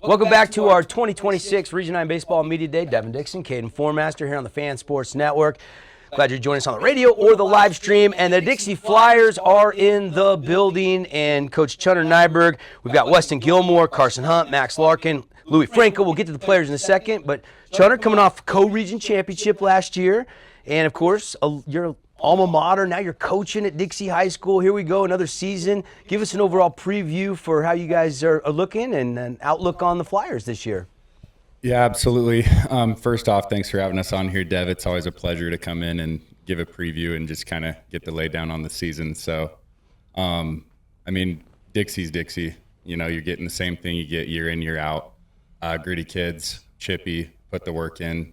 Welcome back to our 2026 Region 9 Baseball Media Day. Devin Dixon, Caden Formaster here on the Fan Sports Network. Glad you're joining us on the radio or the live stream. And the Dixie Flyers are in the building. And Coach Chunner Nyberg, we've got Weston Gilmore, Carson Hunt, Max Larkin, Louis Franco. We'll get to the players in a second. But Chunner coming off co-region championship last year. And, of course, your alma mater. Now you're coaching at Dixie High School. Here we go, another season. Give us an overall preview for how you guys are looking and an outlook on the Flyers this year. Yeah, absolutely. First off, thanks for having us on here, Dev. It's always a pleasure to come in and give a preview and just kind of get the lay down on the season. So, Dixie's Dixie. You know, you're getting the same thing you get year in, year out. Gritty kids, chippy, put the work in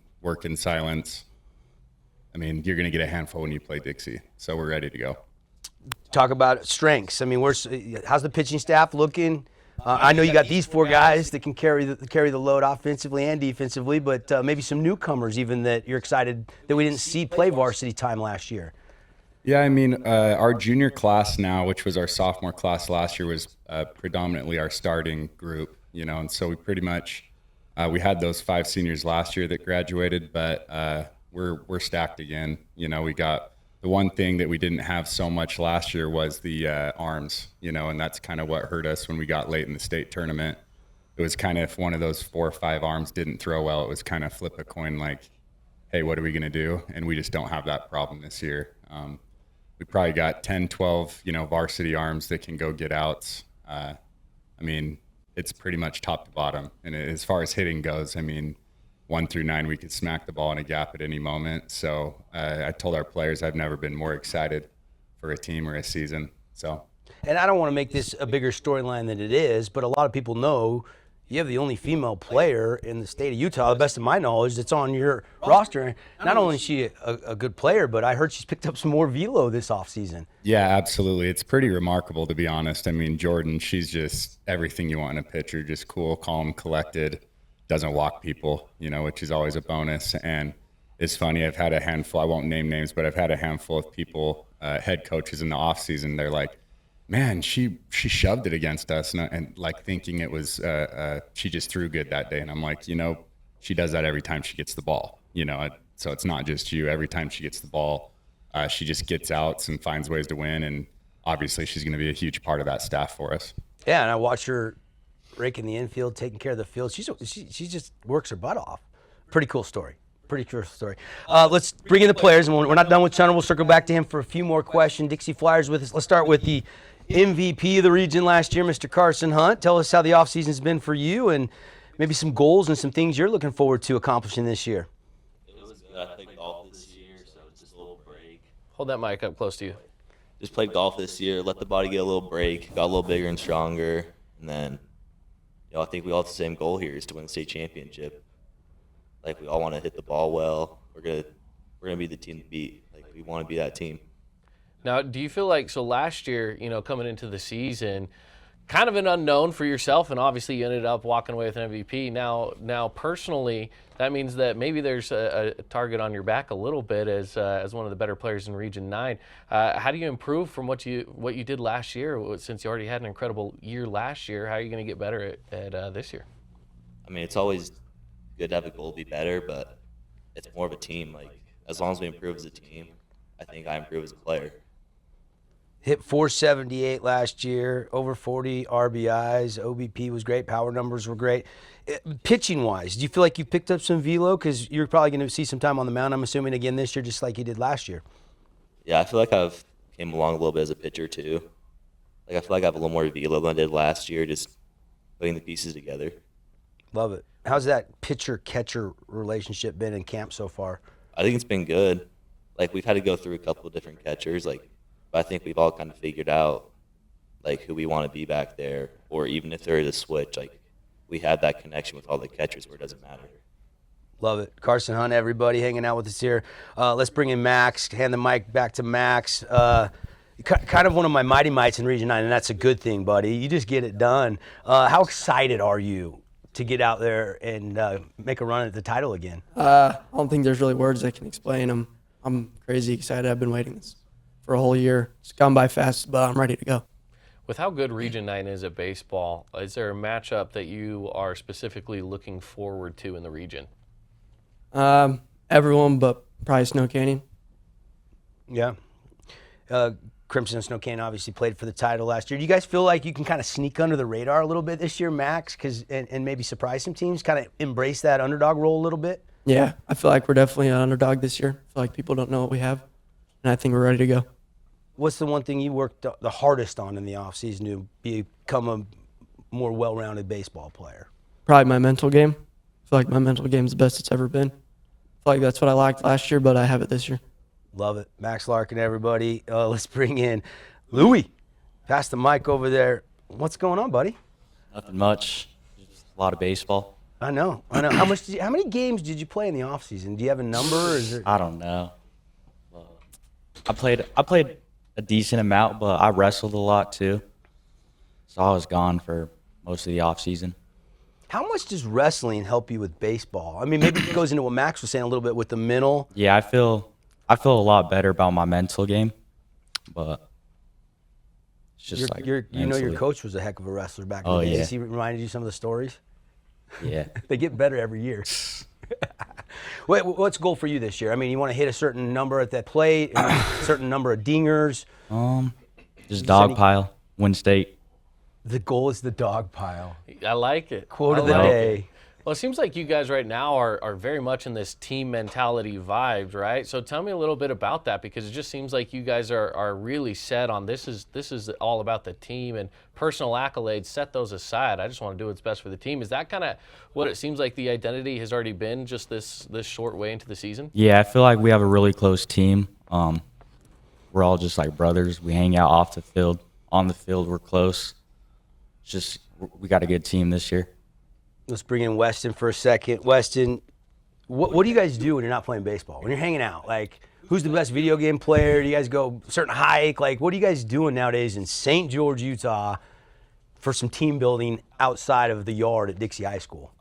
silence. You're going to get a handful when you play Dixie, so we're ready to go. Talk about strengths. How's the pitching staff looking? I know you got these four guys that can carry the load offensively and defensively, but maybe some newcomers even that you're excited that we didn't see play varsity time last year. Yeah, our junior class now, which was our sophomore class last year, was predominantly our starting group, and so we pretty much we had those 5 seniors last year that graduated, but we're stacked again. We got the one thing that we didn't have so much last year was the arms, and that's kind of what hurt us when we got late in the state tournament. It was kind of if one of those 4 or 5 arms didn't throw well, it was kind of flip a coin like, hey, what are we going to do? And we just don't have that problem this year. We probably got 10, 12, varsity arms that can go get outs. It's pretty much top to bottom. And as far as hitting goes, 1 through 9, we could smack the ball in a gap at any moment. So I told our players I've never been more excited for a team or a season. And I don't want to make this a bigger storyline than it is, but a lot of people know you have the only female player in the state of Utah, the best of my knowledge, that's on your roster. Not only is she a good player, but I heard she's picked up some more velo this offseason. Yeah, absolutely. It's pretty remarkable, to be honest. Jordan, she's just everything you want in a pitcher, just cool, calm, collected. Doesn't walk people, which is always a bonus. And it's funny, I've had a handful, I won't name names, but I've had a handful of people, head coaches in the off season. They're like, man, she shoved it against us. And like thinking it was, she just threw good that day. And I'm like, she does that every time she gets the ball, so it's not just you. Every time she gets the ball, she just gets outs and finds ways to win. And obviously she's going to be a huge part of that staff for us. Yeah, and I watch her raking the infield, taking care of the field. She just works her butt off. Pretty cool story. Let's bring in the players, and we're not done with Chunner. We'll circle back to him for a few more questions. Dixie Flyers with us. Let's start with the MVP of the region last year, Mr. Carson Hunt. Tell us how the offseason's been for you and maybe some goals and some things you're looking forward to accomplishing this year. It was good. I played golf this year, so it's just a little break. Hold that mic up close to you. Just played golf this year, let the body get a little break, got a little bigger and stronger, and then I think we all have the same goal here is to win the state championship. Like, we all want to hit the ball well. We're gonna be the team to beat. Like, we want to be that team. Now, do you feel like, so last year, coming into the season, kind of an unknown for yourself, and obviously you ended up walking away with an MVP. Now personally, that means that maybe there's a target on your back a little bit as one of the better players in Region 9. How do you improve from what you did last year? Since you already had an incredible year last year, how are you going to get better at this year? It's always good to have a goal to be better, but it's more of a team. Like, as long as we improve as a team, I think I improve as a player. Hit 478 last year, over 40 RBIs. OBP was great. Power numbers were great. Pitching-wise, do you feel like you picked up some velo? Because you're probably going to see some time on the mound, I'm assuming, again this year, just like you did last year. Yeah, I feel like I've came along a little bit as a pitcher, too. Like, I feel like I have a little more velo than I did last year, just putting the pieces together. Love it. How's that pitcher-catcher relationship been in camp so far? I think it's been good. Like, we've had to go through a couple of different catchers, but I think we've all kind of figured out, who we want to be back there, or even if there is a switch, we have that connection with all the catchers where it doesn't matter. Love it. Carson Hunt, everybody hanging out with us here. Let's bring in Max, hand the mic back to Max. Kind of one of my mighty mites in Region 9, and that's a good thing, buddy. You just get it done. How excited are you to get out there and make a run at the title again? I don't think there's really words that can explain. I'm crazy excited. I've been waiting for a whole year. It's gone by fast, but I'm ready to go. With how good Region 9 is at baseball, is there a matchup that you are specifically looking forward to in the region? Everyone but probably Snow Canyon. Yeah. Crimson and Snow Canyon obviously played for the title last year. Do you guys feel like you can kind of sneak under the radar a little bit this year, Max, and maybe surprise some teams, kind of embrace that underdog role a little bit? Yeah, I feel like we're definitely an underdog this year. I feel like people don't know what we have, and I think we're ready to go. What's the one thing you worked the hardest on in the offseason to become a more well-rounded baseball player? Probably my mental game. I feel like my mental game is the best it's ever been. I feel like that's what I lacked last year, but I have it this year. Love it. Max Larkin, everybody. Let's bring in Louie. Pass the mic over there. What's going on, buddy? Nothing much. Just a lot of baseball. I know. How many games did you play in the offseason? Do you have a number? Or is there... I don't know. I played a decent amount, but I wrestled a lot too. So I was gone for most of the off season. How much does wrestling help you with baseball? I mean, maybe it goes into what Max was saying a little bit with the mental. Yeah, I feel a lot better about my mental game, but it's just Your mentally. coach was a heck of a wrestler back in Oh, the day. yeah. Has he reminded you some of the stories? Yeah. They get better every year. What's the goal for you this year? I mean, you want to hit a certain number at that plate, a certain number of dingers. Just dog pile, win state. The goal is the dog pile. I like it. Quote of I the like day. it. Well, it seems like you guys right now are very much in this team mentality vibes, right? So tell me a little bit about that, because it just seems like you guys are really set on this is all about the team, and personal accolades, set those aside. I just want to do what's best for the team. Is that kind of what it seems like the identity has already been just this short way into the season? Yeah, I feel like we have a really close team. We're all just like brothers. We hang out off the field. On the field, we're close. It's just we got a good team this year. Let's bring in Weston for a second. Weston, what do you guys do when you're not playing baseball? When you're hanging out, like, who's the best video game player? Do you guys go a certain hike? Like, what are you guys doing nowadays in St. George, Utah, for some team building outside of the yard at Dixie High School?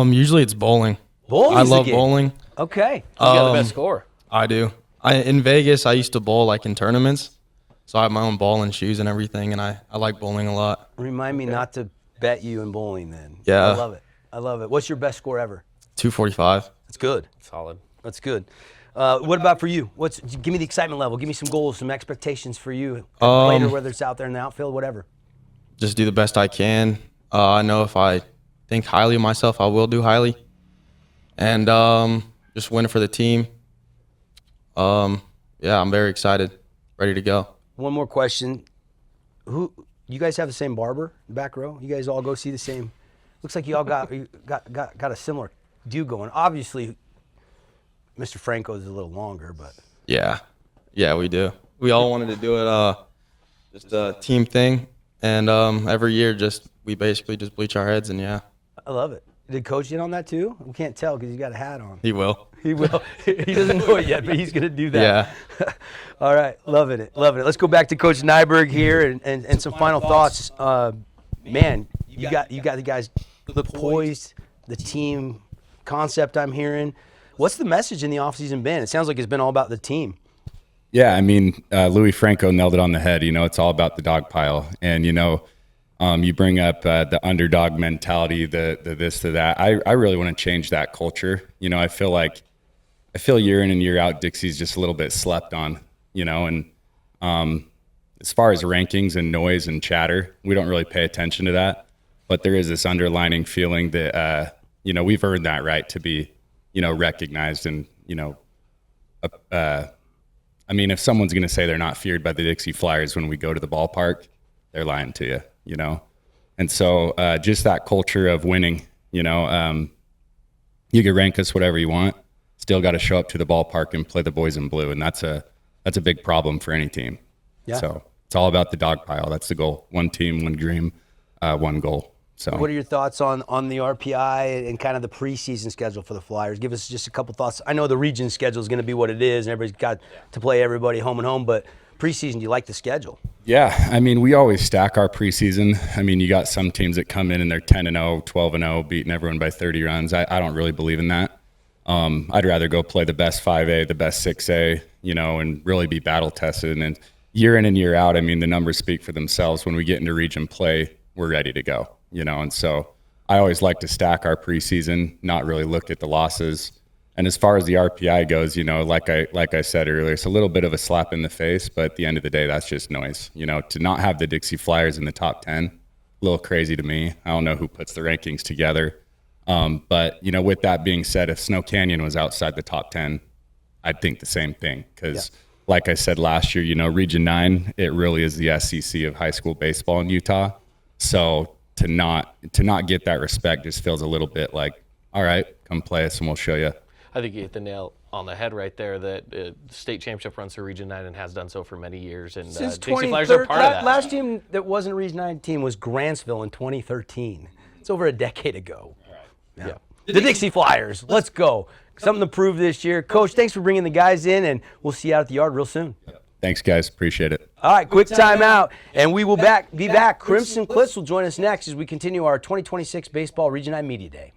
Usually it's bowling. Bowling's I the love game. bowling. Okay. You got the best score. I do. In Vegas, I used to bowl like in tournaments, so I have my own ball and shoes and everything, and I like bowling a lot. Remind me not to bet you in bowling then. Yeah. I love it. I love it. What's your best score ever? 245. That's good. Solid. That's good. What about for you? Give me the excitement level. Give me some goals, some expectations for you later, whether it's out there in the outfield, whatever. Just do the best I can. I know if I think highly of myself, I will do highly, and just win for the team. Yeah, I'm very excited, ready to go. One more question. You guys have the same barber in the back row? You guys all go see the same? Looks like you all got a similar do going. Obviously, Mr. Franco's is a little longer, but Yeah, we do. We all wanted to do it, just a team thing, and every year we basically just bleach our heads, and yeah, I love it. Did Coach in on that too? We can't tell because he's got a hat on. he will. He will. He doesn't know it yet, but he's going to do that. Yeah. All right. Loving it. Let's go back to Coach Nyberg here and some final thoughts. Man, you got the guys, the poise, the team concept I'm hearing. What's the message in the offseason been? It sounds like it's been all about the team. Yeah, I mean, Louis Franco nailed it on the head. It's all about the dog pile. And, you bring up the underdog mentality, the this, the that. I really want to change that culture. I feel year in and year out, Dixie's just a little bit slept on, and as far as rankings and noise and chatter, we don't really pay attention to that. But there is this underlining feeling that, we've earned that right to be, recognized. And, I mean, if someone's going to say they're not feared by the Dixie Flyers when we go to the ballpark, they're lying to you, And so just that culture of winning, you can rank us whatever you want, still got to show up to the ballpark and play the boys in blue. And that's a big problem for any team. Yeah. So it's all about the dog pile. That's the goal. One team, one dream, one goal. So What are your thoughts on the RPI and kind of the preseason schedule for the Flyers? Give us just a couple thoughts. I know the region schedule is going to be what it is, and everybody's got to play everybody home and home, but preseason, do you like the schedule? Yeah, I mean, we always stack our preseason. I mean, you got some teams that come in and they're 10-0, 12-0, beating everyone by 30 runs. I don't really believe in that. I'd rather go play the best 5A, the best 6A, and really be battle tested. And year in and year out, I mean, the numbers speak for themselves. When we get into region play, we're ready to go, you know, and so I always like to stack our preseason, not really look at the losses. And as far as the RPI goes, you know, like I said earlier, it's a little bit of a slap in the face, but at the end of the day, that's just noise. You know, to not have the Dixie Flyers in the top 10, a little crazy to me. I don't know who puts the rankings together. But, you know, with that being said, if Snow Canyon was outside the top 10, I'd think the same thing because like I said last year, you know, Region 9, it really is the SEC of high school baseball in Utah. So to not get that respect just feels a little bit like, all right, come play us and we'll show you. I think you hit the nail on the head right there that the state championship runs through Region 9 and has done so for many years. And Since Dixie Flyers are part of that. Last team that wasn't a Region 9 team was Grantsville in 2013. It's over a decade ago. Yeah. The Dixie Flyers, let's go. Something to prove this year. Coach, thanks for bringing the guys in, and we'll see you out at the yard real soon. Thanks, guys. Appreciate it. All right, quick timeout, and we will be back. Crimson Cliffs will join us next as we continue our 2026 Baseball Region 9 Media Day.